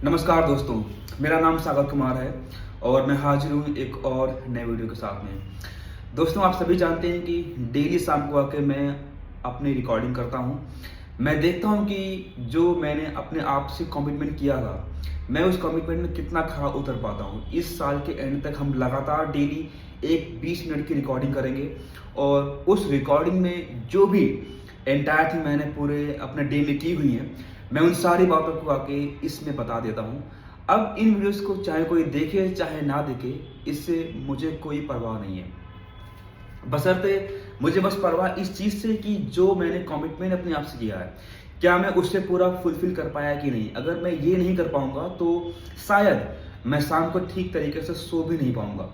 नमस्कार दोस्तों, मेरा नाम सागर कुमार है और मैं हाजिर हूँ एक और नए वीडियो के साथ में। दोस्तों, आप सभी जानते हैं कि डेली शाम को आके मैं अपनी रिकॉर्डिंग करता हूँ। मैं देखता हूँ कि जो मैंने अपने आप से कमिटमेंट किया था, मैं उस कमिटमेंट में कितना खरा उतर पाता हूँ। इस साल के एंड तक हम लगातार डेली एक 20 मिनट की रिकॉर्डिंग करेंगे और उस रिकॉर्डिंग में जो भी एंटायर थिंग मैंने पूरे अपने डे में की हुई है, मैं उन सारी बातों को आके इसमें बता देता हूँ। अब इन वीडियोस को चाहे कोई देखे चाहे ना देखे, इससे मुझे कोई परवाह नहीं है। बशर्ते मुझे बस परवाह इस चीज़ से कि जो मैंने कमिटमेंट अपने आप से किया है, क्या मैं उससे पूरा फुलफिल कर पाया कि नहीं। अगर मैं ये नहीं कर पाऊंगा तो शायद मैं शाम को ठीक तरीके से सो भी नहीं पाऊंगा।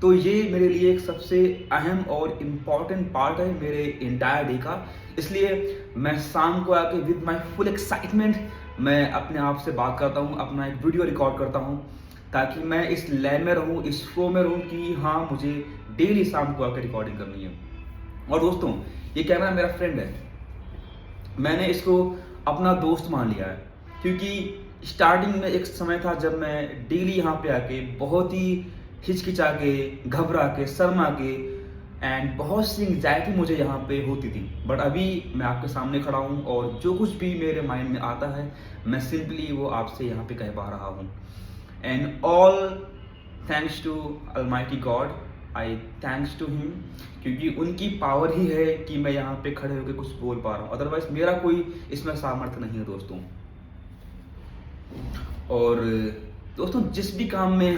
तो ये मेरे लिए एक सबसे अहम और इम्पॉर्टेंट पार्ट है मेरे इंटायर डे का। इसलिए मैं शाम को आके विद माई फुल एक्साइटमेंट मैं अपने आप से बात करता हूँ, अपना एक वीडियो रिकॉर्ड करता हूँ, ताकि मैं इस लय में रहूँ, इस फ्लो में रहूँ कि हाँ, मुझे डेली शाम को आकर रिकॉर्डिंग करनी है। और दोस्तों, ये कैमरा मेरा फ्रेंड है। मैंने इसको अपना दोस्त मान लिया है, क्योंकि स्टार्टिंग में एक समय था जब मैं डेली यहाँ पे आके बहुत ही हिचकिचा के, घबरा के, शर्मा के एंड बहुत सी एंग्जाइटी मुझे यहाँ पे होती थी। बट अभी मैं आपके सामने खड़ा हूँ और जो कुछ भी मेरे माइंड में आता है, मैं सिंपली वो आपसे यहाँ पे कह पा रहा हूँ। And all thanks to almighty god, I thanks to him, क्योंकि उनकी पावर ही है कि मैं यहाँ पे खड़े होकर कुछ बोल पा रहा हूँ। अदरवाइज मेरा कोई इसमें सामर्थ्य नहीं है दोस्तों। और दोस्तों, जिस भी काम में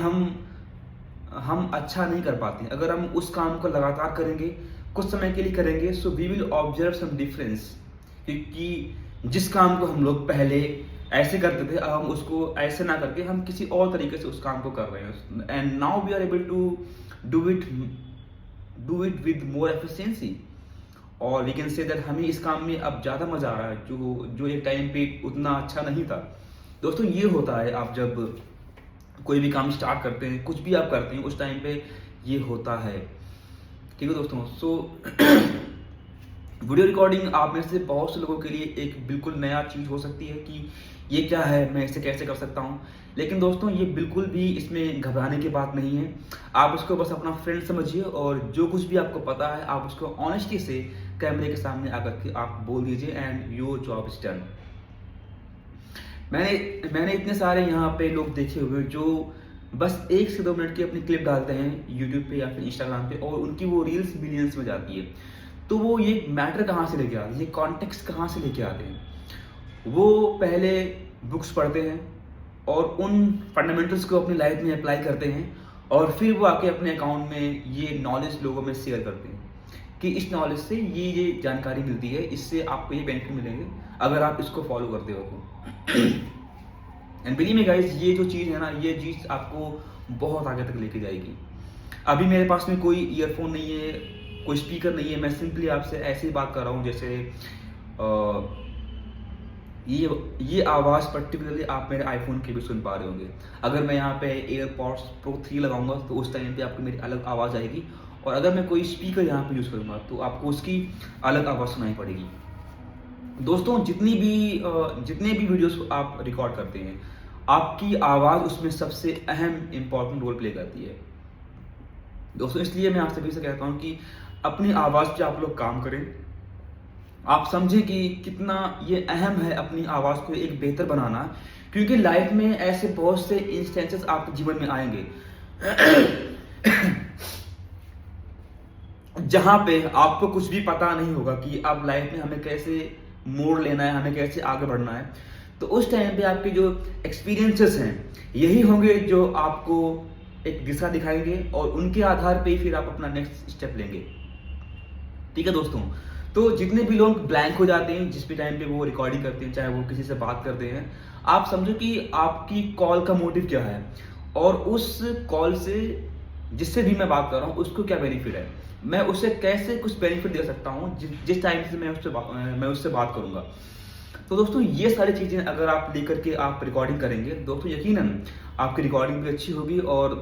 हम अच्छा नहीं कर पाते, अगर हम उस काम को लगातार करेंगे, कुछ समय के लिए करेंगे, so we will observe some difference. क्योंकि जिस काम को हम लोग पहले ऐसे करते थे, अब हम उसको ऐसे ना करके हम किसी और तरीके से उस काम को कर रहे हैं। And now we are able to do it with more efficiency. और वी कैन से दैट हमें इस काम में अब ज़्यादा मजा आ रहा है, जो एक टाइम पे उतना अच्छा नहीं था। दोस्तों, ये होता है, आप जब कोई भी काम स्टार्ट करते हैं, कुछ भी आप करते हैं, उस टाइम पे ये होता है। ठीक है दोस्तों। सो वीडियो रिकॉर्डिंग आप में से बहुत से लोगों के लिए एक बिल्कुल नया चीज़ हो सकती है कि ये क्या है, मैं इसे कैसे कर सकता हूँ। लेकिन दोस्तों, ये बिल्कुल भी इसमें घबराने की बात नहीं है। आप उसको बस अपना फ्रेंड समझिए और जो कुछ भी आपको पता है, आप उसको ऑनेस्टी से कैमरे के सामने आकर के आप बोल दीजिए and your job is done. मैंने इतने सारे यहाँ पे लोग देखे हुए जो बस 1 से 2 मिनट की अपनी क्लिप डालते हैं यूट्यूब पे या फिर इंस्टाग्राम पे, और उनकी वो रील्स मिलियंस में जाती है। तो वो ये मैटर कहाँ से लेके आते हैं, ये कॉन्टेक्स्ट कहाँ से लेके आते हैं? वो पहले बुक्स पढ़ते हैं और उन फंडामेंटल्स को अपनी लाइफ में अप्लाई करते हैं, और फिर वो आके अपने अकाउंट में ये नॉलेज लोगों में शेयर करते हैं कि इस नॉलेज से ये जानकारी मिलती है, इससे आपको ये बेनिफिट मिलेंगे अगर आप इसको फॉलो करते हो तो। एंड बिलीव मी गाइस, ये जो चीज़ है ना, ये चीज़ आपको बहुत आगे तक लेके जाएगी। अभी मेरे पास में कोई ईयरफोन नहीं है, कोई स्पीकर नहीं है, मैं सिंपली आपसे ऐसे ही बात कर रहा हूँ जैसे ये आवाज़ पर्टिकुलरली आप मेरे आईफोन की भी सुन पा रहे होंगे। अगर मैं यहाँ पे एयरपॉड्स प्रो 3 लगाऊंगा तो उस टाइम पे आपको मेरी अलग आवाज़ आएगी, और अगर मैं कोई स्पीकर यहाँ पे यूज़ करूँगा तो आपको उसकी अलग आवाज़ सुनाई पड़ेगी। दोस्तों, जितने भी वीडियोस आप रिकॉर्ड करते हैं, आपकी आवाज़ उसमें सबसे अहम इम्पॉर्टेंट रोल प्ले करती है दोस्तों। इसलिए मैं आप सभी से कहता हूँ कि अपनी आवाज़ पे आप लोग काम करें। आप समझें कि कितना ये अहम है अपनी आवाज़ को एक बेहतर बनाना, क्योंकि लाइफ में ऐसे बहुत से इंस्टेंसेस आपके जीवन में आएंगे जहाँ पे आपको कुछ भी पता नहीं होगा कि अब लाइफ में हमें कैसे मोड़ लेना है, हमें कैसे आगे बढ़ना है। तो उस टाइम पे आपके जो एक्सपीरियंसेस हैं, यही होंगे जो आपको एक दिशा दिखाएंगे, और उनके आधार पे ही फिर आप अपना नेक्स्ट स्टेप लेंगे। ठीक है दोस्तों। तो जितने भी लोग ब्लैंक हो जाते हैं जिस भी टाइम पे वो रिकॉर्डिंग करते हैं, चाहे वो किसी से बात करते हैं, आप समझो कि आपकी कॉल का मोटिव क्या है, और उस कॉल से जिससे भी मैं बात कर रहा हूँ उसको क्या बेनिफिट है, मैं उसे कैसे कुछ बेनिफिट दे सकता हूँ जिस टाइम से मैं उससे बात करूँगा। तो दोस्तों, ये सारी चीज़ें अगर आप लेकर के आप रिकॉर्डिंग करेंगे दोस्तों, यकीनन आपकी रिकॉर्डिंग भी अच्छी होगी, और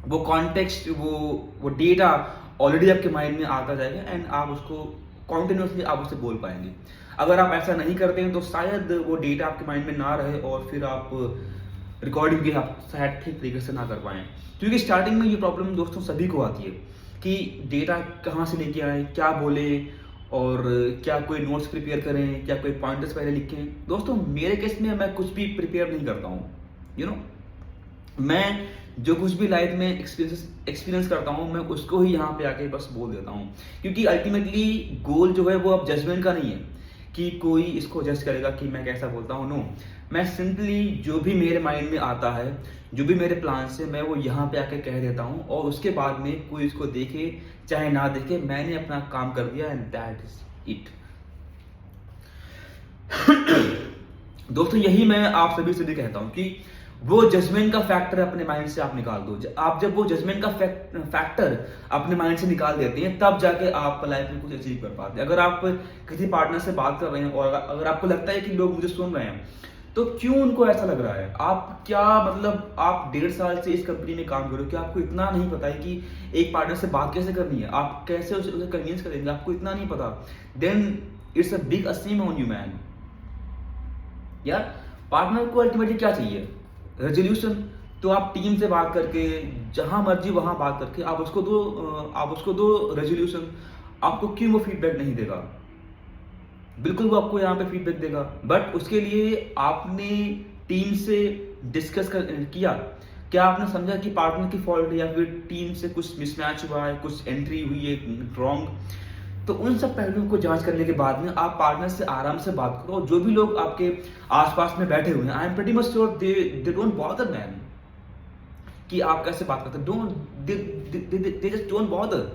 वो कॉन्टेक्स्ट, वो डेटा ऑलरेडी आपके माइंड में आता जाएगा, एंड आप उसको कॉन्टिन्यूसली आप उससे बोल पाएंगे। अगर आप ऐसा नहीं करते हैं तो शायद वो डेटा आपके माइंड में ना रहे, और फिर आप रिकॉर्डिंग भी आप शायद ठीक तरीके से ना कर पाएँ। क्योंकि स्टार्टिंग में ये प्रॉब्लम दोस्तों सभी को आती है कि डेटा कहाँ से लेके आएँ, क्या बोलें और क्या कोई नोट्स प्रिपेयर करें, क्या कोई पॉइंटर्स पहले लिखें। दोस्तों मेरे केस में मैं कुछ भी प्रिपेयर नहीं करता हूँ, यू नो मैं जो कुछ भी लाइफ में एक्सपीरियंस करता हूँ मैं उसको ही यहाँ पे आके बस बोल देता हूँ। क्योंकि अल्टीमेटली गोल जो है वो अब जजमेंट का नहीं है कि कोई इसको जज करेगा कि मैं कैसा बोलता हूँ। नो, मैं सिंपली जो भी मेरे माइंड में आता है, जो भी मेरे प्लान से, मैं वो यहाँ पे आके कह देता हूँ और उसके बाद में कोई इसको देखे चाहे ना देखे, मैंने अपना काम कर दिया एंड दैट इज इट। दोस्तों यही मैं आप सभी से भी कहता हूँ कि वो जजमेंट का फैक्टर अपने माइंड से आप निकाल दो। आप जब वो जजमेंट का फैक्टर अपने माइंड से निकाल देते हैं तब जाके आप लाइफ में कुछ अचीव कर पाते हैं। अगर आप किसी पार्टनर से बात कर रहे हैं और अगर आपको लगता है कि लोग मुझे सुन रहे हैं तो क्यों उनको ऐसा लग रहा है? आप क्या मतलब आप 1.5 साल से इस कंपनी में काम करो, क्या आपको इतना नहीं पता है कि एक पार्टनर से बात कैसे करनी है, आप कैसे उसे कन्विंस करेंगे? आपको इतना नहीं पता? Then it's a big shame on you man. यार पार्टनर को अल्टीमेटली क्या चाहिए? रेजोल्यूशन। तो आप टीम से बात करके जहां मर्जी वहां बात करके आप उसको दो रेजोल्यूशन। आपको क्यों वो फीडबैक नहीं देगा? बिल्कुल वो आपको यहाँ पे फीडबैक देगा, बट उसके लिए आपने टीम से डिस्कस किया। क्या आपने समझा कि पार्टनर की फॉल्ट है या फिर टीम से कुछ मिसमैच हुआ है, कुछ एंट्री हुई है रॉन्ग? तो उन सब पहलुओं को जांच करने के बाद में आप पार्टनर से आराम से बात करो। जो भी लोग आपके आसपास में बैठे हुए हैं, I am pretty much sure they don't bother man कि आप कैसे बात करते हैं। They just don't bother.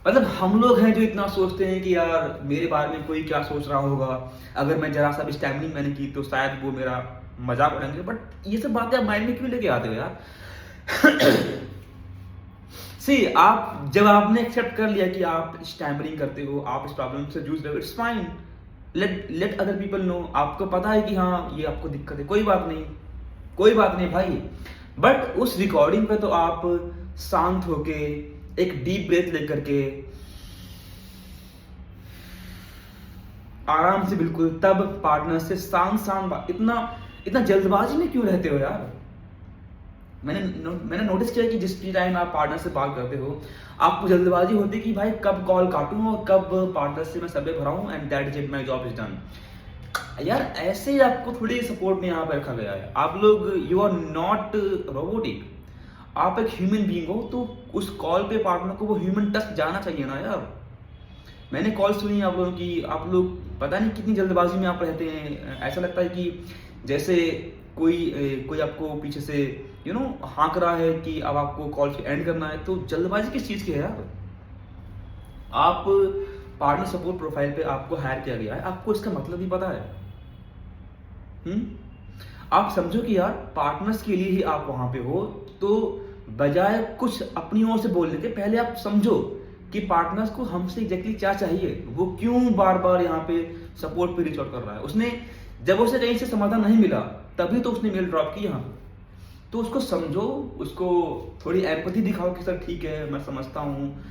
मतलब हम लोग हैं जो इतना सोचते हैं कि यार मेरे बारे में कोई क्या सोच रहा होगा, अगर मैं जरा सा भी स्टैमिनिंग मैंने की तो शायद वो मेरा मजाक उड़ाएंगे। बट ये सब बातें आप माइंड में क्यों लेके आते हो यार? सी आप जब आपने एक्सेप्ट कर लिया कि आप स्टैमरिंग करते हो, आप इस प्रॉब्लम से जूझ रहे हो, it's fine. Let other people know. आपको पता है कि हाँ ये आपको दिक्कत है, कोई बात नहीं, कोई बात नहीं भाई। बट उस रिकॉर्डिंग पे तो आप शांत होके एक डीप ब्रेथ लेकर के आराम से बिल्कुल तब पार्टनर से शांत इतना जल्दबाजी में क्यों रहते हो यार? मैंने नोटिस किया कि जिस टाइम आप पार्टनर से बात करते हो आपको जल्दबाजी होती है कि भाई कब कॉल काटूं और कब पार्टनर से मैं सर्वे भराऊं and that is it, my job is done. यार ऐसे ही आपको थोड़ी सपोर्ट में यहाँ पर रखा गया है। आप लोग यू आर नॉट रोबोटिक, आप एक ह्यूमन बीइंग हो। तो उस कॉल पे पार्टनर को वो ह्यूमन टच जाना चाहिए ना यार। मैंने कॉल सुनी आप लोगों की, आप लोग पता नहीं कितनी जल्दबाजी में आप रहते हैं। ऐसा लगता है कि जैसे कोई आपको पीछे से हाँक रहा है कि अब आपको कॉल एंड करना है। तो जल्दबाजी किस चीज़ की है यार? आप पार्टनर सपोर्ट प्रोफाइल पे आपको हायर किया गया है, आपको इसका मतलब ही पता है। आप समझो कि यार पार्टनर्स के लिए ही आप वहां पे हो। तो बजाय कुछ अपनी ओर से बोलने के पहले आप समझो कि पार्टनर्स को हमसे एग्जैक्टली क्या चाहिए, वो क्यों बार बार यहाँ पे सपोर्ट पे रीच आउट कर रहा है। उसने जब उसे कहीं से समाधान नहीं मिला तभी तो उसने मेल ड्रॉप की यहाँ। तो उसको समझो, उसको थोड़ी एम्पैथी दिखाओ कि सर ठीक है मैं समझता हूँ,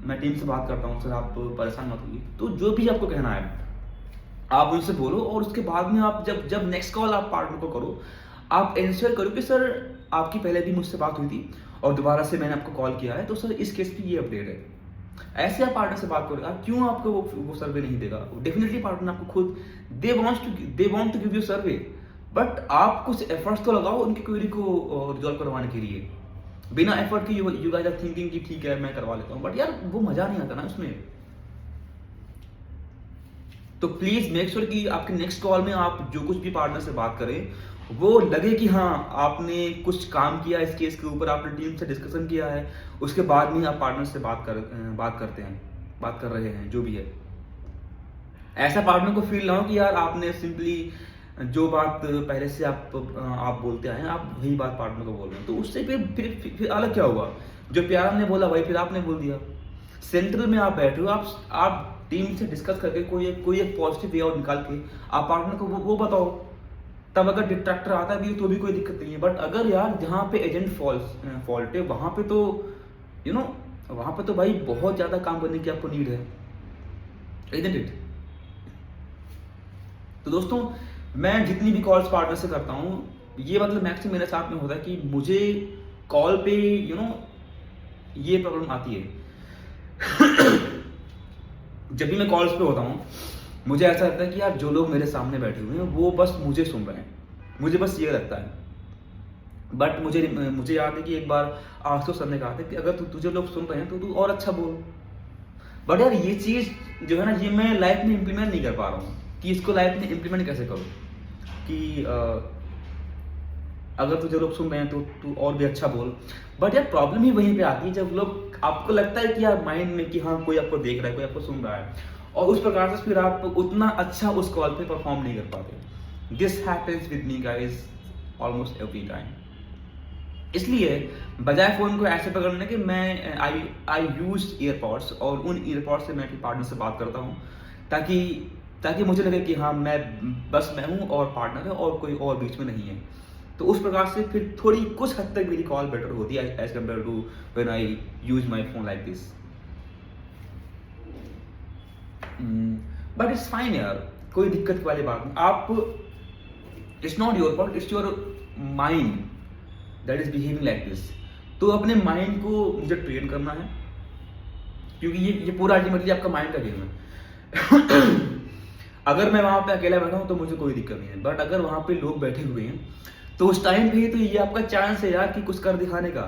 मैं टीम से बात करता हूँ सर, आप परेशान मत होइए। तो जो भी आपको कहना है आप उनसे बोलो और उसके बाद में आप जब नेक्स्ट कॉल आप पार्टनर को करो, आप इंश्योर करो कि सर आपकी पहले भी मुझसे बात हुई थी और दोबारा से मैंने आपको कॉल किया है, तो सर इस केस की ये अपडेट है। ऐसे आप पार्टनर से बात करो। आप क्यों आपको वो सर्वे नहीं देगा? डेफिनेटली पार्टनर आपको खुद they want to give you survey, but आप कुछ एफर्ट्स तो लगाओ उनकी क्वेरी को रिजॉल्व करवाने के लिए। बिना एफर्ट के यू गाइस आर थिंकिंग कि ठीक है मैं करवा लेता हूँ, बट यार वो मजा नहीं आता ना उसमें। तो प्लीज मेक श्योर कि आपके नेक्स्ट कॉल में आप जो कुछ भी पार्टनर से बात करें वो लगे कि हाँ आपने कुछ काम किया इस केस के ऊपर, आपने टीम से डिस्कशन किया है, उसके बाद में आप पार्टनर से बात कर रहे हैं जो भी है। ऐसा पार्टनर को फील ना हो कि यार आपने सिंपली जो बात पहले से आप बोलते आए हैं आप वही बात पार्टनर को बोल रहे हैं। तो उससे फिर अलग क्या होगा? जो प्यार हमने बोला वही फिर आपने बोल दिया। सेंट्रल में आप बैठे हो, आप टीम से डिस्कस करके कोई एक पॉजिटिव वे आउट निकाल के आप पार्टनर को वो बताओ। तब अगर डिट्रैक्टर आता भी तो भी कोई दिक्कत नहीं है। बट अगर यार जहाँ पे एजेंट फॉल्ट है वहां पे तो वहां पे तो भाई बहुत ज्यादा काम करने की आपको नीड है, isn't it? तो दोस्तों मैं जितनी भी कॉल्स पार्टनर से करता हूँ ये मतलब मैक्सिमम मेरे साथ में होता है कि मुझे कॉल पे ये प्रॉब्लम आती है। जब भी मैं कॉल्स पे होता हूँ, मुझे ऐसा लगता है कि यार जो लोग मेरे सामने बैठे हुए हैं वो बस मुझे सुन रहे हैं, मुझे बस ये लगता है। बट मुझे याद है कि एक बार आशुतोष सर ने कहा था कि अगर तुझे लोग सुन रहे हैं तो तू और अच्छा बोल। बट यार ये चीज़ जो है ना, ये मैं लाइफ में इम्प्लीमेंट नहीं कर पा रहा हूँ कि इसको लाइफ में इम्प्लीमेंट कैसे करूँ कि अगर तुझे लोग सुन रहे हैं तो तू और भी अच्छा बोल। बट यार प्रॉब्लम ही वहीं पे आती है जब लोग, आपको लगता है कि यार माइंड में कि हाँ कोई आपको देख रहा है, कोई आपको सुन रहा है, और उस प्रकार से फिर आप उतना अच्छा उस कॉल पे परफॉर्म नहीं कर पाते। This happens with me guys almost every time. इसलिए बजाय फ़ोन को ऐसे पकड़ने के मैं आई यूज ईयरपॉड्स, और उन ईयरपॉड्स से मैं अपने पार्टनर से बात करता हूँ ताकि मुझे लगे कि हाँ मैं हूँ और पार्टनर है और कोई और बीच में नहीं है। तो उस प्रकार से फिर थोड़ी कुछ हद तक मेरी कॉल बेटर होती है as compare to when I use my phone like this. But it's fine यार, कोई दिक्कत वाली बात नहीं। आप, it's not your fault, it's your mind that is behaving like this. तो अपने माइंड को मुझे ट्रेन करना है, क्योंकि ये पूरा अल्टीमेटली आपका माइंड का गेम है। अगर मैं वहां पे अकेला बैठा हूं तो मुझे कोई दिक्कत नहीं है, बट अगर वहां पे लोग बैठे हुए हैं तो उस टाइम पे तो ये आपका चांस है यार कि कुछ कर दिखाने का,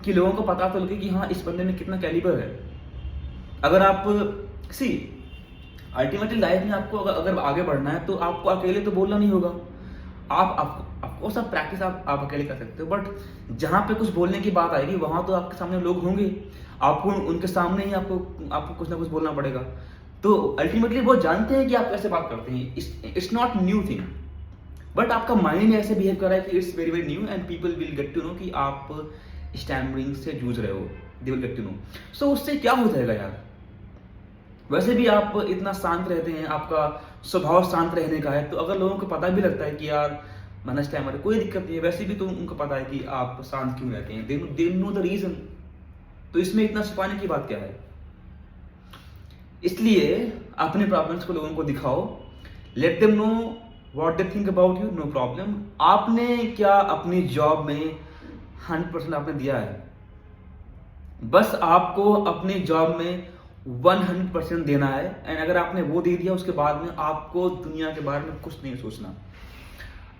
कि लोगों को पता तो लगे कि हाँ इस बंदे में कितना कैलिबर है। अगर आप अल्टीमेटली लाइफ में आपको अगर आगे बढ़ना है तो आपको अकेले तो बोलना नहीं होगा। आपको सब प्रैक्टिस आप अकेले कर सकते हो, बट जहाँ पे कुछ बोलने की बात आएगी वहाँ तो आपके सामने लोग होंगे, आपको उनके सामने ही आपको कुछ ना कुछ बोलना पड़ेगा। तो अल्टीमेटली वो जानते हैं कि आप कैसे बात करते हैं, it's not new thing, but आपका माइंड ऐसे बिहेव कर रहा है कि it's very very new and people will get to know कि आप स्टैमरिंग से जूझ रहे हो, they will get to know. So उससे क्या हो जाएगा यार, वैसे भी आप इतना शांत रहते हैं, आपका स्वभाव शांत रहने का है, तो अगर लोगों को पता भी लगता है कि यार मनस टाइमर कोई दिक्कत नहीं है, वैसे भी तो उनको पता है कि आप शांत क्यों रहते हैं, दे नो द रीजन। तो इसमें इतना छुपाने की बात क्या है? इसलिए अपने प्रॉब्लम्स को लोगों को दिखाओ, let them know what they think about you, no problem. आपने क्या अपनी जॉब में 100% आपने दिया है, बस आपको अपनी जॉब में 100% देना है। एंड अगर आपने वो दे दिया, उसके बाद में आपको दुनिया के बारे में कुछ नहीं सोचना।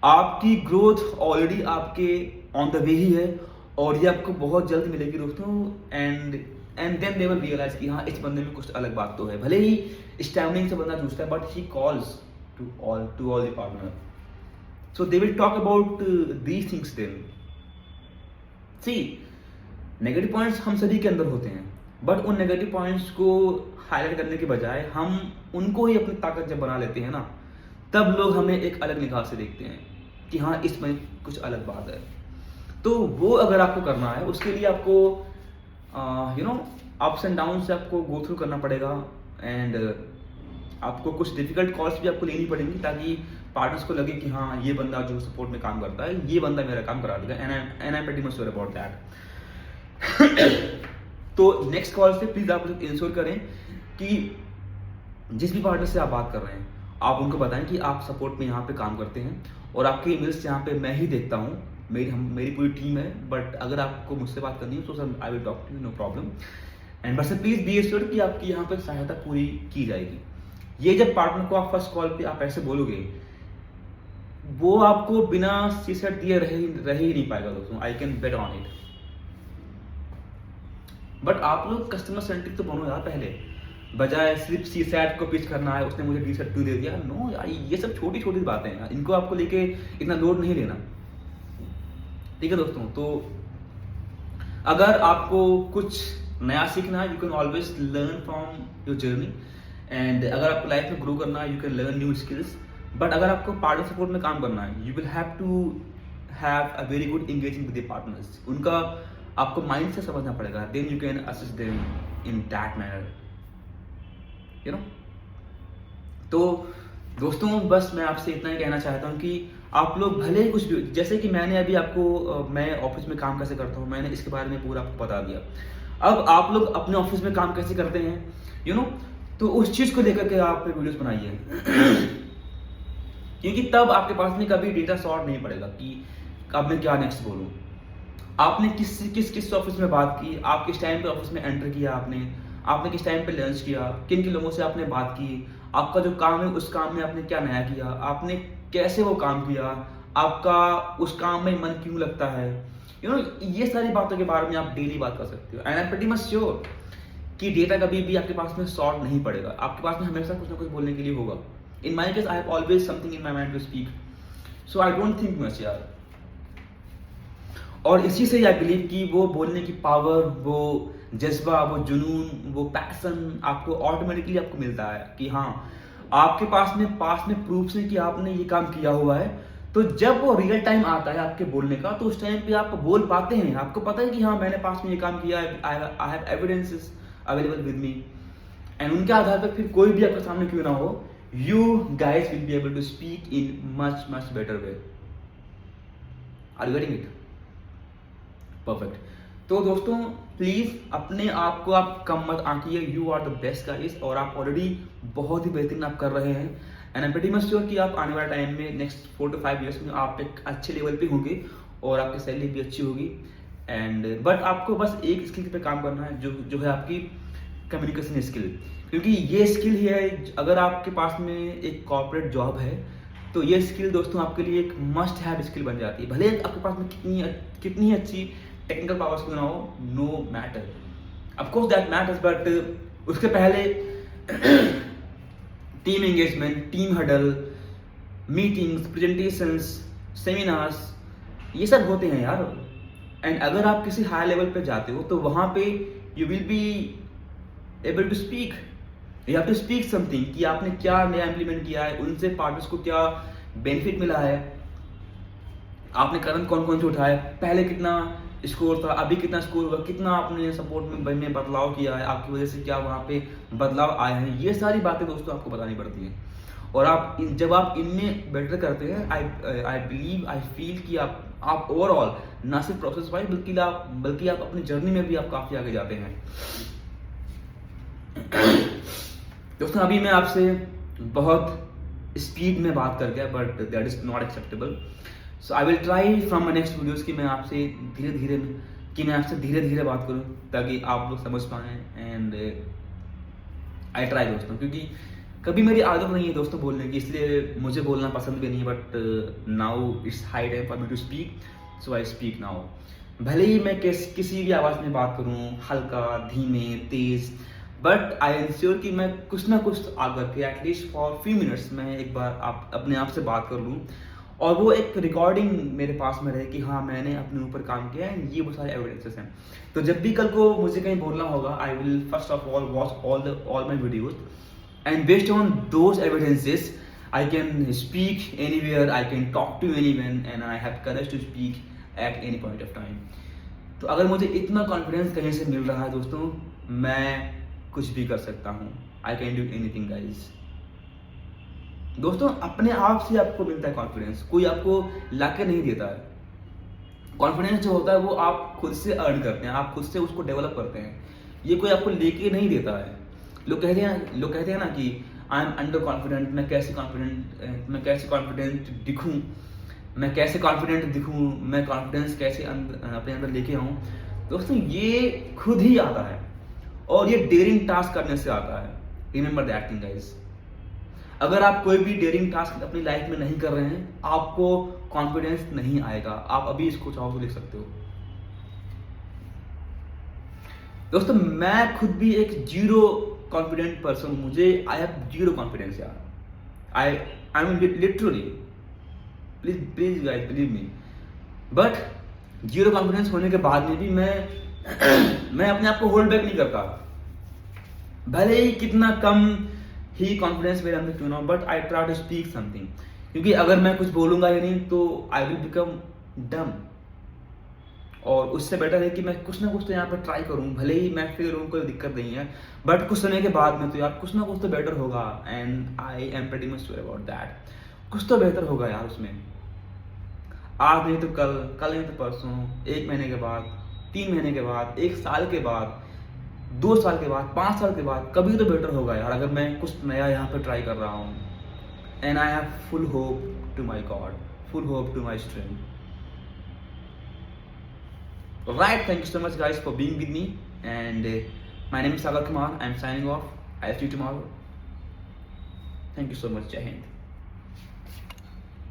आपकी ग्रोथ ऑलरेडी आपके ऑन द वे ही है, और ये आपको बहुत जल्द मिलेगी दोस्तों। And then they will realise कि हाँ इस बंदे में कुछ अलग बात तो है। भले ही स्टैमरिंग से बंदा जूझता है, but he calls to all the partner, so they will talk about these things then. See, negative points हम सभी के अंदर होते हैं, बट उन नेगेटिव पॉइंट्स को हाईलाइट करने के बजाय हम उनको ही अपनी ताकत जब बना लेते हैं ना, तब लोग हमें एक अलग निगाह से देखते हैं कि हाँ इसमें कुछ अलग बात है। तो वो अगर आपको करना है, उसके लिए आपको अप्स एंड डाउन से आपको गो थ्रू करना पड़ेगा, एंड आपको कुछ डिफिकल्ट कॉल्स भी आपको लेनी पड़ेंगी, ताकि पार्टनर्स को लगे कि हाँ ये बंदा जो सपोर्ट में काम करता है, ये बंदा मेरा काम करा देगा, and I am pretty much sure about that. तो नेक्स्ट कॉल से प्लीज आप इंश्योर करें कि जिस भी पार्टनर से आप बात कर रहे हैं, आप उनको बताएं कि आप सपोर्ट में यहाँ पे काम करते हैं, और आपके ईमेल्स यहाँ पे मैं ही देखता हूँ, मेरी पूरी टीम है, बट अगर आपको मुझसे बात करनी है तो sir I will talk to you, no problem. And बस प्लीज बी एश्योर्ड कि आपकी यहाँ पे सहायता पूरी की जाएगी। ये जब पार्टनर को आप फर्स्ट कॉल पे आप ऐसे बोलोगे, वो आपको बिना सीसेट दिए रह ही नहीं पाएगा दोस्तों, I can bet on it. But आप लोग कस्टमर सेंट्रिक तो बनो यार पहले, बजाय सिर्फ सी सेट को पिच करना है, उसने मुझे डी सेट क्यों दे दिया। नो यार, ये सब छोटी छोटी बातें हैं, इनको आपको लेके इतना लोड नहीं लेना, ठीक है दोस्तों। तो अगर आपको कुछ नया सीखना है, you can always learn from your journey, and अगर आपको लाइफ में ग्रो करना है, you can learn new skills. But अगर आपको पार्टनर सपोर्ट में काम करना है, you will have to have a very good engaging with the partners. उनका आपको माइंड से समझना पड़ेगा, then you can assist them in that manner, you know. तो दोस्तों बस मैं आपसे इतना ही कहना चाहता हूँ कि आप लोग भले ही कुछ भी, जैसे कि मैंने अभी आपको मैं ऑफिस में काम कैसे करता हूँ, मैंने इसके बारे में पूरा आपको बता दिया। अब आप लोग अपने ऑफिस में काम कैसे करते हैं, यू नो, तो उस चीज़ को लेकर के आप वीडियोस बनाइए। क्योंकि तब आपके पास में कभी डेटा शॉर्ट नहीं पड़ेगा कि अब मैं क्या नेक्स्ट बोलूँ। आपने किस ऑफिस में बात की, आप किस टाइम पे ऑफिस में एंटर किया, आपने किस टाइम पे लंच किया, किन किन लोगों से आपने बात की, आपका जो काम है उस काम में आपने क्या नया किया, आपने कैसे वो काम किया, आपका उस काम में मन क्यों लगता है, ये सारी बातों के बारे में आप डेली बात कर सकते हो। And I am pretty much sure कि डेटा कभी भी आपके पास में शॉर्ट नहीं पड़ेगा, आपके पास में हमेशा कुछ ना कुछ बोलने के लिए होगा। In my case I have always something in my mind to speak, so I don't think much यार। और इसी से आई बिलीव कि वो बोलने की पावर, वो जज्बा, वो जुनून, वो पैसन आपको ऑटोमेटिकली आपको मिलता है कि हाँ आपके पास में प्रूफ्स हैं कि आपने ये काम किया हुआ है। तो जब वो रियल टाइम आता है आपके बोलने का, तो उस टाइम पे आप बोल पाते हैं, आपको पता है कि हाँ मैंने पास में ये काम किया है, I have evidences available with me. And उनके आधार पर फिर कोई भी आपके सामने क्यों ना हो, you guys will be able to speak in much much better way. Are you getting it? Perfect. तो दोस्तों प्लीज अपने आप को आप कम मत आंकिए, you are the best guys, और आप ऑलरेडी बहुत ही बेहतरीन आप कर रहे हैं। And I am pretty much sure कि आप आने वाले टाइम में नेक्स्ट 4 to 5 years में आप एक अच्छे लेवल पे होंगे और आपकी सैलरी भी अच्छी होगी। एंड बट आपको बस एक स्किल पे काम करना है, जो है आपकी कम्युनिकेशन स्किल, क्योंकि ये स्किल ही है, अगर आपके पास में एक कॉर्पोरेट जॉब है तो ये स्किल दोस्तों आपके लिए एक मस्ट हैव स्किल बन जाती है। भले आपके पास में कितनी अच्छी टेक्निकल पावर्स क्यों ना हो, no matter, of course that matters, but उसके पहले team engagement, team huddle, meetings, presentations, seminars, ये सब होते हैं यार। एंड अगर आप किसी हाई लेवल पे जाते हो तो वहां पे you will be able to speak, you have to speak something कि आपने क्या नया इंप्लीमेंट किया है, उनसे पार्टनर्स को क्या बेनिफिट मिला है, आपने कदम कौन कौन से उठाए, पहले कितना स्कोर था, अभी कितना स्कोर हुआ, कितना आपने सपोर्ट में बदलाव किया है, आपकी वजह से क्या वहाँ पे बदलाव आए हैं। ये सारी बातें दोस्तों आपको बतानी पड़ती हैं। और आप जब आप इनमें बेटर करते हैं, आई बिलीव, आई फील कि आप ओवरऑल ना सिर्फ प्रोसेस वाइज बल्कि आप अपनी जर्नी में भी आप काफ़ी आगे जाते हैं। दोस्तों अभी मैं आपसे बहुत स्पीड में बात कर गया, but that is not acceptable. So I will try from my next videos कि मैं आपसे धीरे धीरे बात करूं ताकि आप लोग समझ पाएँ। एंड आई ट्राई दोस्तों, क्योंकि कभी मेरी आदत नहीं है दोस्तों बोलने की, इसलिए मुझे बोलना पसंद भी नहीं है, but now it's high time for me to speak, so I speak now. भले ही मैं किसी भी आवाज़ में बात करूँ, हल्का, धीमे, तेज़, बट आई इंश्योर कि मैं कुछ ना कुछ आकर के एटलीस्ट फॉर फ्यू मिनट्स मैं एक बार अपने आप से बात कर लूँ, और वो एक रिकॉर्डिंग मेरे पास में रहे कि हाँ मैंने अपने ऊपर काम किया है, ये वो सारे एविडेंसेस हैं। तो जब भी कल को मुझे कहीं बोलना होगा, I will first of all watch all my videos, and based on those evidences I can speak anywhere, I can talk to anyone, and I have courage to speak at any point of time. तो अगर मुझे इतना confidence कहीं से मिल रहा है दोस्तों, मैं कुछ भी कर सकता हूँ। I can do anything guys. दोस्तों अपने आप से आपको मिलता है कॉन्फिडेंस, कोई आपको लाके नहीं देता है। कॉन्फिडेंस जो होता है वो आप खुद से अर्न करते हैं, आप खुद से उसको डेवलप करते हैं, ये कोई आपको लेके नहीं देता है। लोग कहते हैं ना कि आई एम अंडर कॉन्फिडेंट, मैं कैसे कॉन्फिडेंट दिखूं, मैं कॉन्फिडेंस कैसे अपने अंदर लेके आऊँ। दोस्तों ये खुद ही आता है, और ये डेयरिंग टास्क करने से आता है। Remember that thing guys. अगर आप कोई भी डेयरिंग टास्क अपनी लाइफ में नहीं कर रहे हैं, आपको कॉन्फिडेंस नहीं आएगा। आप अभी इसको चाहो तो लिख सकते हो। दोस्तों मैं खुद भी एक जीरो कॉन्फिडेंट पर्सन हूं, मुझे आई हैव जीरो कॉन्फिडेंस यार। I mean literally, please guys believe me. But zero confidence होने के बाद में भी मैं अपने आप को होल्ड बैक नहीं करता, भले ही कितना कम ही कॉन्फिडेंस मेरे अंदर क्यों ना हो, but I try to speak something. क्योंकि अगर मैं कुछ बोलूंगा ही नहीं तो आई विल बिकम डम, और उससे बेटर है कि मैं कुछ ना कुछ तो यहाँ पर ट्राई करूँ। भले ही मैं फेल हूँ, कोई दिक्कत नहीं है, बट कुछ समय के बाद में तो यार कुछ ना कुछ तो बेटर होगा। And I am pretty much sure about that, कुछ तो बेहतर होगा यार उसमें। आज नहीं तो कल नहीं तो परसों, 1 महीने के बाद, 3 महीने के बाद, 1 साल के बाद, 2 साल के बाद, 5 साल के बाद, कभी तो बेटर होगा यार, अगर मैं कुछ नया यहाँ पे ट्राई कर रहा हूँ। And I have full hope to my god, full hope to my strength. Right, thank you so much guys for being with me, and my name is Sagar Kumar. I'm signing off. I'll see you tomorrow. Thank you so much. Jai Hind.